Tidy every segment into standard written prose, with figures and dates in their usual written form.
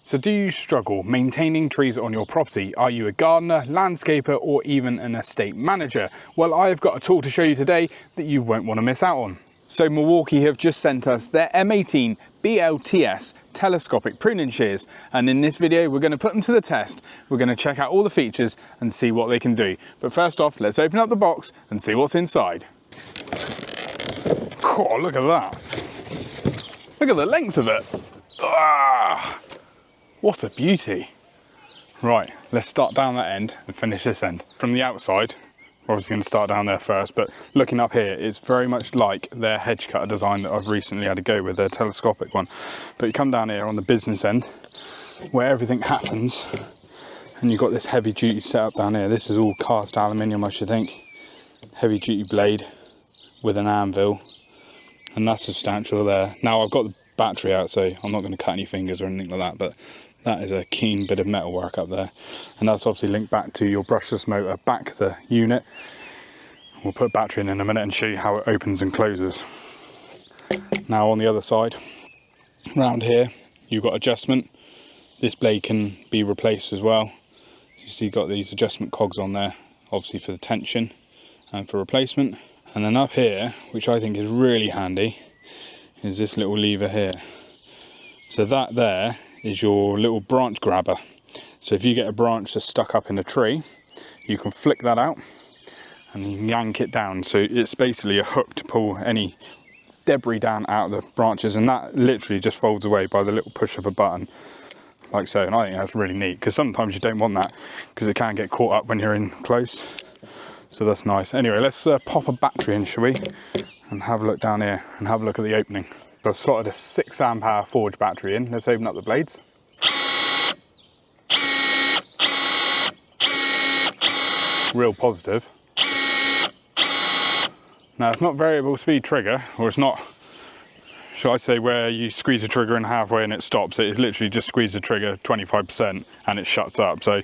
So do you struggle maintaining trees on your property? Are you a gardener, landscaper, or even an estate manager? Well, I've got a tool to show you today that you won't want to miss out on. So Milwaukee have just sent us their M18 BLTS telescopic pruning shears, and in this video we're going to put them to the test. We're going to check out all the features and see what they can do. But first off, let's open up the box and see what's inside. Oh, look at that. Look at the length of it. Ah, what a beauty. Right, let's start down that end and finish this end. From the outside, we're obviously going to start down there first, but looking up here, it's very much like their hedge cutter design that I've recently had to go with, their telescopic one. But you come down here on the business end, where everything happens, and you've got this heavy duty setup down here. This is all cast aluminium, I should think. Heavy duty blade with an anvil, and that's substantial there. Now I've got the battery out, so I'm not going to cut any fingers or anything like that, but that is a keen bit of metal work up there, and that's obviously linked back to your brushless motor back the unit. We'll put battery in a minute and show you how it opens and closes. Now on the other side, around here, you've got adjustment. This blade can be replaced as well. You see you've got these adjustment cogs on there, obviously for the tension and for replacement. And then up here, which I think is really handy, is this little lever here. So that there is your little branch grabber. So if you get a branch that's stuck up in a tree, you can flick that out and you can yank it down. So it's basically a hook to pull any debris down out of the branches, and that literally just folds away by the little push of a button, like so. And I think that's really neat, because sometimes you don't want that because it can get caught up when you're in close. So that's nice. Anyway, let's pop a battery in, shall we? And have a look down here and have a look at the opening. So I've slotted a 6 amp hour forge battery in. Let's open up the blades. Real positive. Now it's not variable speed trigger, or it's not, shall I say, where you squeeze the trigger in halfway and it stops. It is literally just squeeze the trigger 25% and it shuts up. So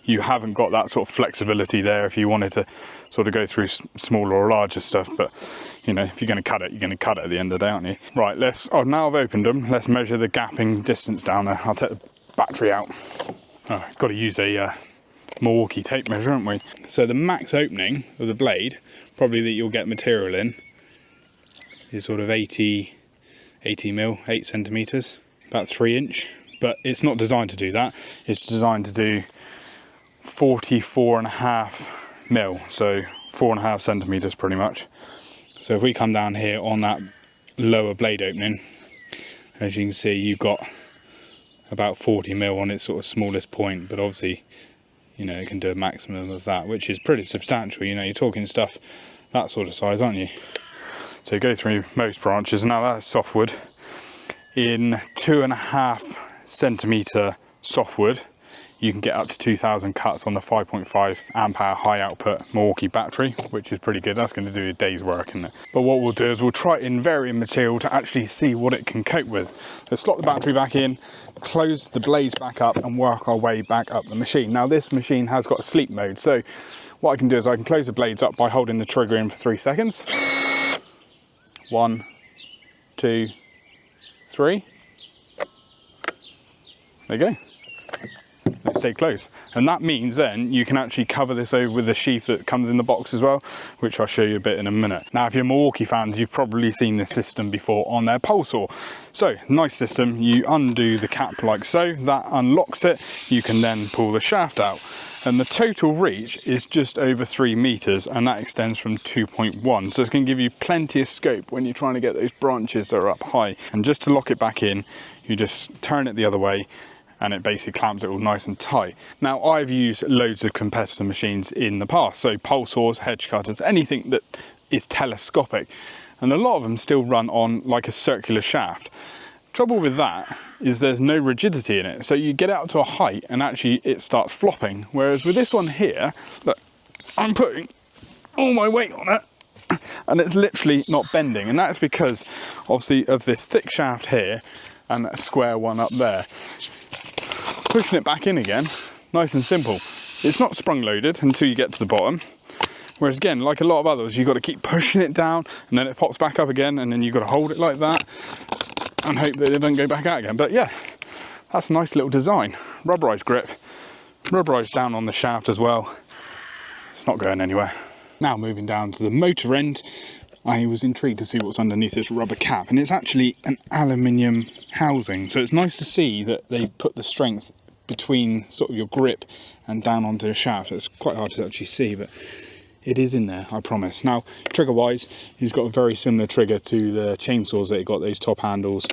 you haven't got that sort of flexibility there if you wanted to sort of go through smaller or larger stuff. But you know, if you're going to cut it, you're going to cut it at the end of the day, aren't you? Right, now I've opened them, let's measure the gapping distance down there. I'll take the battery out. Oh, got to use a Milwaukee tape measure, haven't we? So the max opening of the blade, probably that you'll get material in, is sort of 80 mil, 8 centimeters, about 3 inch. But it's not designed to do that. It's designed to do 44.5 mil, so 4.5 centimeters pretty much. So if we come down here on that lower blade opening, as you can see, you've got about 40 mil on its sort of smallest point, but obviously, you know, it can do a maximum of that, which is pretty substantial. You know, you're talking stuff that sort of size, aren't you? So you go through most branches. Now that's softwood. In 2.5 centimeter softwood, you can get up to 2,000 cuts on the 5.5 amp hour high output Milwaukee battery, which is pretty good. That's going to do a day's work, isn't it? But what we'll do is we'll try it in varying material to actually see what it can cope with. Let's slot the battery back in, close the blades back up, and work our way back up the machine. Now this machine has got a sleep mode, so what I can do is I can close the blades up by holding the trigger in for 3 seconds. 1, 2, 3. There you go. They stay closed, and that means then you can actually cover this over with the sheath that comes in the box as well, which I'll show you a bit in a minute. Now if you're Milwaukee fans, you've probably seen this system before on their pole saw. So nice system, you undo the cap like so, that unlocks it, you can then pull the shaft out, and the total reach is just over 3 meters, and that extends from 2.1, so it's going to give you plenty of scope when you're trying to get those branches that are up high. And just to lock it back in, you just turn it the other way and it basically clamps it all nice and tight. Now I've used loads of competitor machines in the past, so pole saws, hedge cutters, anything that is telescopic, and a lot of them still run on like a circular shaft. Trouble with that is there's no rigidity in it, so you get out to a height and actually it starts flopping, whereas with this one here, look, I'm putting all my weight on it and it's literally not bending, and that's because obviously of this thick shaft here and a square one up there. Pushing it back in again, nice and simple. It's not sprung loaded until you get to the bottom, whereas again, like a lot of others, you've got to keep pushing it down and then it pops back up again, and then you've got to hold it like that and hope that it doesn't go back out again. But yeah, That's a nice little design. Rubberized grip, rubberized down on the shaft as well. It's not going anywhere. Now moving down to the motor end, I was intrigued to see what's underneath this rubber cap, and it's actually an aluminium housing. So it's nice to see that they've put the strength between sort of your grip and down onto the shaft. It's quite hard to actually see, but it is in there, I promise. Now, trigger wise, he's got a very similar trigger to the chainsaws that he got, those top handles,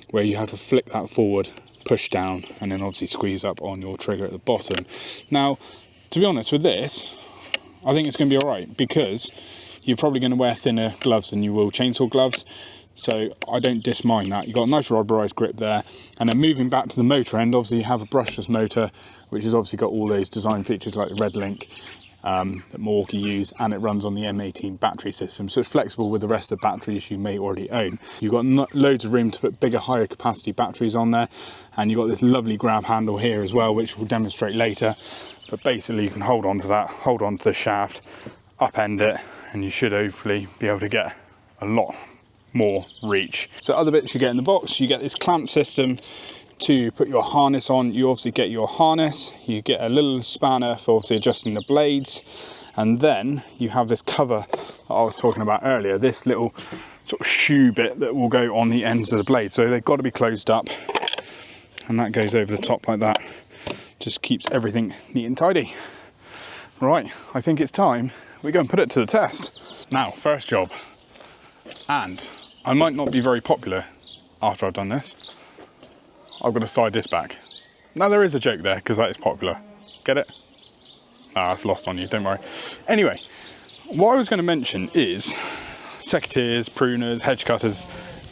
where you have to flick that forward, push down, and then obviously squeeze up on your trigger at the bottom. Now, to be honest with this, I think it's going to be all right, because you're probably going to wear thinner gloves than you will chainsaw gloves. So I don't dismind that. You've got a nice rubberized grip there. And then moving back to the motor end, obviously you have a brushless motor, which has obviously got all those design features like the red link that Milwaukee use, and it runs on the M18 battery system. So it's flexible with the rest of the batteries you may already own. You've got loads of room to put bigger, higher capacity batteries on there. And you've got this lovely grab handle here as well, which we'll demonstrate later. But basically you can hold on to that, hold on to the shaft, upend it, and you should hopefully be able to get a lot more reach. So other bits you get in the box, you get this clamp system to put your harness on. You obviously get your harness, you get a little spanner for obviously adjusting the blades, and then you have this cover that I was talking about earlier, this little sort of shoe bit that will go on the ends of the blade. So they've got to be closed up, and that goes over the top like that. Just keeps everything neat and tidy. Right, I think it's time we go and put it to the test. Now, first job, and I might not be very popular after I've done this, I've got to slide this back. Now there is a joke there, because that is popular. Get it? Ah, it's lost on you, don't worry. Anyway, what I was going to mention is secateurs, pruners, hedge cutters,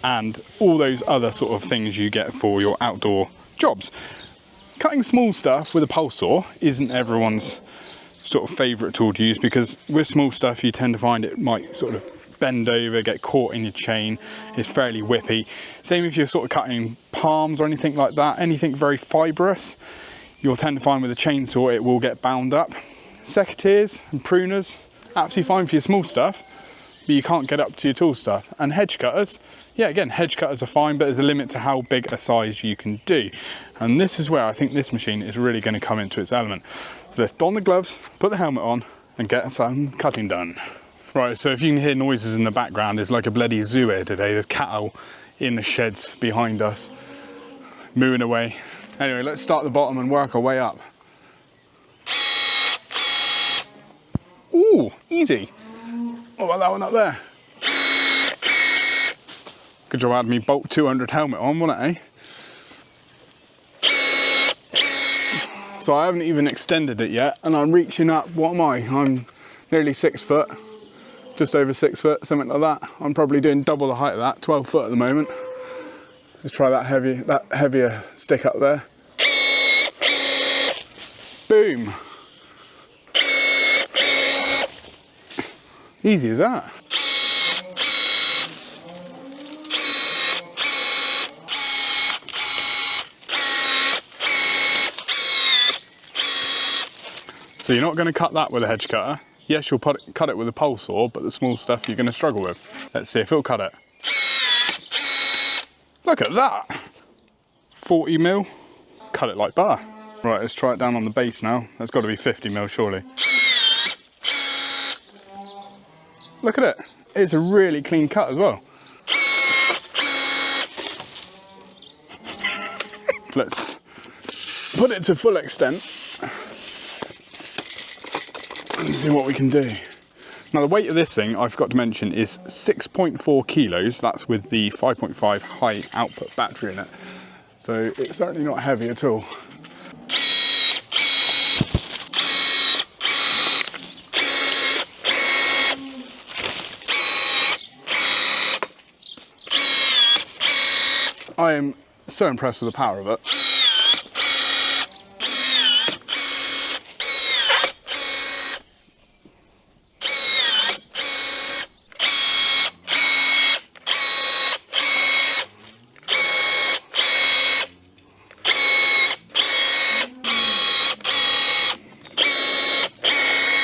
and all those other sort of things you get for your outdoor jobs. Cutting small stuff with a pulse saw isn't everyone's sort of favourite tool to use, because with small stuff you tend to find it might sort of bend over, get caught in your chain. It's fairly whippy. Same if you're sort of cutting palms or anything like that, anything very fibrous, you'll tend to find with a chainsaw it will get bound up. Secateurs and pruners, absolutely fine for your small stuff, but you can't get up to your tool stuff. And hedge cutters, yeah, again, hedge cutters are fine, but there's a limit to how big a size you can do. And this is where I think this machine is really going to come into its element. So let's don the gloves, put the helmet on, and get some cutting done. Right, so if you can hear noises in the background, it's like a bloody zoo here today. There's cattle in the sheds behind us, mooing away. Anyway, let's start at the bottom and work our way up. Ooh, easy. What about that one up there? Good job I had me Bolt 200 helmet on, wasn't it, eh? So I haven't even extended it yet, and I'm reaching up, what am I? I'm nearly 6 foot, just over 6 foot, something like that. I'm probably doing double the height of that, 12 foot at the moment. Let's try that heavier stick up there. Boom. Easy as that. So you're not going to cut that with a hedge cutter. Yes, you'll cut it with a pole saw, but the small stuff you're going to struggle with. Let's see if it'll cut it. Look at that. 40 mil. Cut it like butter. Right, let's try it down on the base now. That's got to be 50 mil surely. Look at it. It's a really clean cut as well. Let's put it to full extent and see what we can do. Now the weight of this thing, I forgot to mention, is 6.4 kilos. That's with the 5.5 high output battery in it. So it's certainly not heavy at all. I am so impressed with the power of it.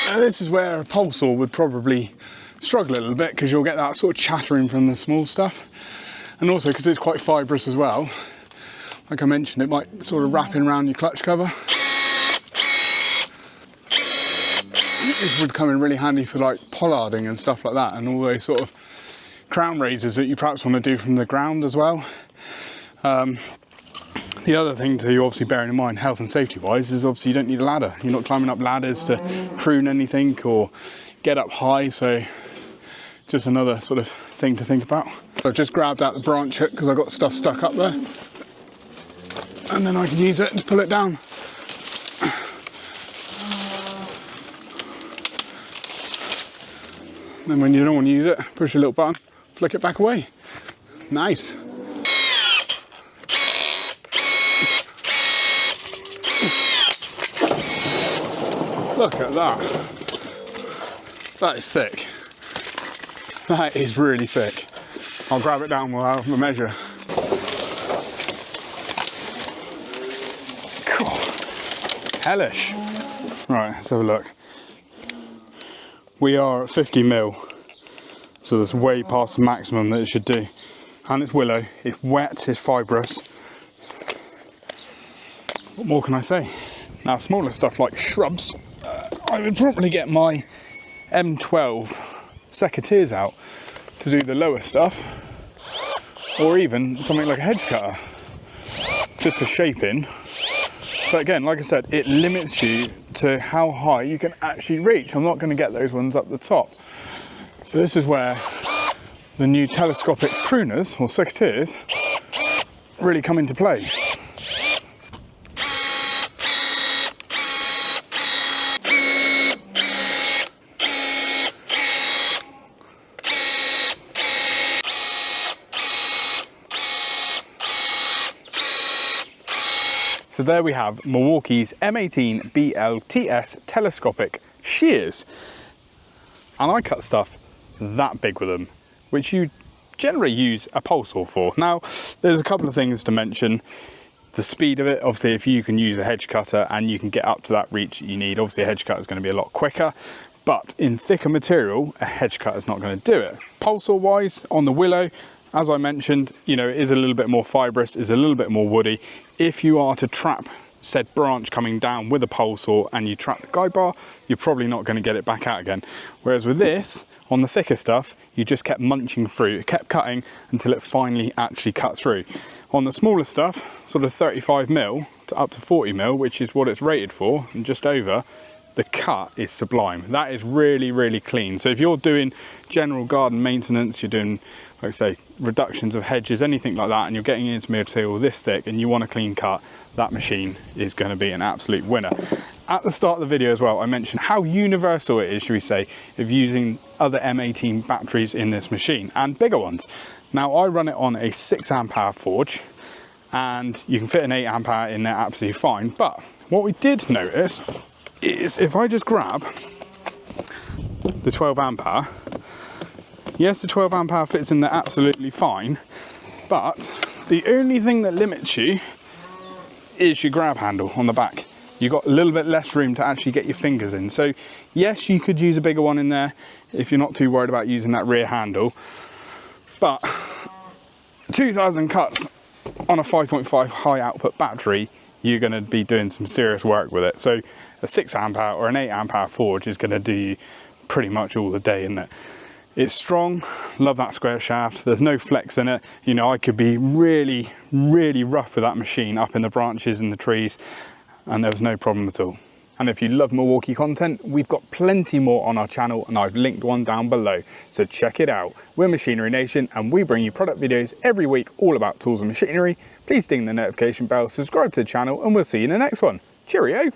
Now this is where a pole saw would probably struggle a little bit, because you'll get that sort of chattering from the small stuff. And also because it's quite fibrous as well, like I mentioned, it might sort of wrap in around your clutch cover. This would come in really handy for like pollarding and stuff like that, and all those sort of crown raises that you perhaps want to do from the ground as well. The other thing to obviously bearing in mind, health and safety wise, is obviously you don't need a ladder. You're not climbing up ladders to prune anything or get up high, so just another sort of thing to think about. So I've just grabbed out the branch hook because I've got stuff stuck up there, and then I can use it to pull it down. Then when you don't want to use it, push a little button, flick it back away. Nice. Look at that. That is thick. That is really thick. I'll grab it down, we'll have a measure. Cool. Hellish. Right, let's have a look. We are at 50 mil, so that's way past the maximum that it should do. And it's willow, it's wet, it's fibrous. What more can I say? Now, smaller stuff like shrubs, I would probably get my M12 secateurs out to do the lower stuff, or even something like a hedge cutter, just for shaping. But again, like I said, it limits you to how high you can actually reach. I'm not going to get those ones up the top. So this is where the new telescopic pruners, or secateurs, really come into play. So there we have Milwaukee's M18 BLTS telescopic shears. And I cut stuff that big with them, which you generally use a pole saw for. Now, there's a couple of things to mention. The speed of it, obviously, if you can use a hedge cutter and you can get up to that reach that you need, obviously a hedge cutter is going to be a lot quicker. But in thicker material, a hedge cutter is not going to do it. Pole saw wise, on the willow, as I mentioned, you know, it is a little bit more fibrous, is a little bit more woody. If you are to trap said branch coming down with a pole saw and you trap the guide bar, you're probably not going to get it back out again. Whereas with this, on the thicker stuff, you just kept munching through. It kept cutting until it finally actually cut through. On the smaller stuff, sort of 35 mil to up to 40 mil, which is what it's rated for, and just over, the cut is sublime. That is really, really clean. So if you're doing general garden maintenance, you're doing, like I say, reductions of hedges, anything like that, and you're getting into material this thick and you want a clean cut, that machine is going to be an absolute winner. At the start of the video as well, I mentioned how universal it is, should we say, of using other M18 batteries in this machine, and bigger ones. Now, I run it on a 6 amp hour forge, and you can fit an 8 amp hour in there absolutely fine. But what we did notice is if I just grab the 12 amp hour, yes, the 12 amp hour fits in there absolutely fine, but the only thing that limits you is your grab handle on the back. You've got a little bit less room to actually get your fingers in. So yes, you could use a bigger one in there if you're not too worried about using that rear handle, but 2,000 cuts on a 5.5 high output battery, you're going to be doing some serious work with it. So a 6 amp hour or an 8 amp hour forge is going to do you pretty much all the day, isn't it? It's strong, love that square shaft, there's no flex in it. You know, I could be really, really rough with that machine up in the branches and the trees, and there was no problem at all. And if you love Milwaukee content, we've got plenty more on our channel, and I've linked one down below, so check it out. We're Machinery Nation, and we bring you product videos every week all about tools and machinery. Please ding the notification bell, subscribe to the channel, and we'll see you in the next one. Cheerio!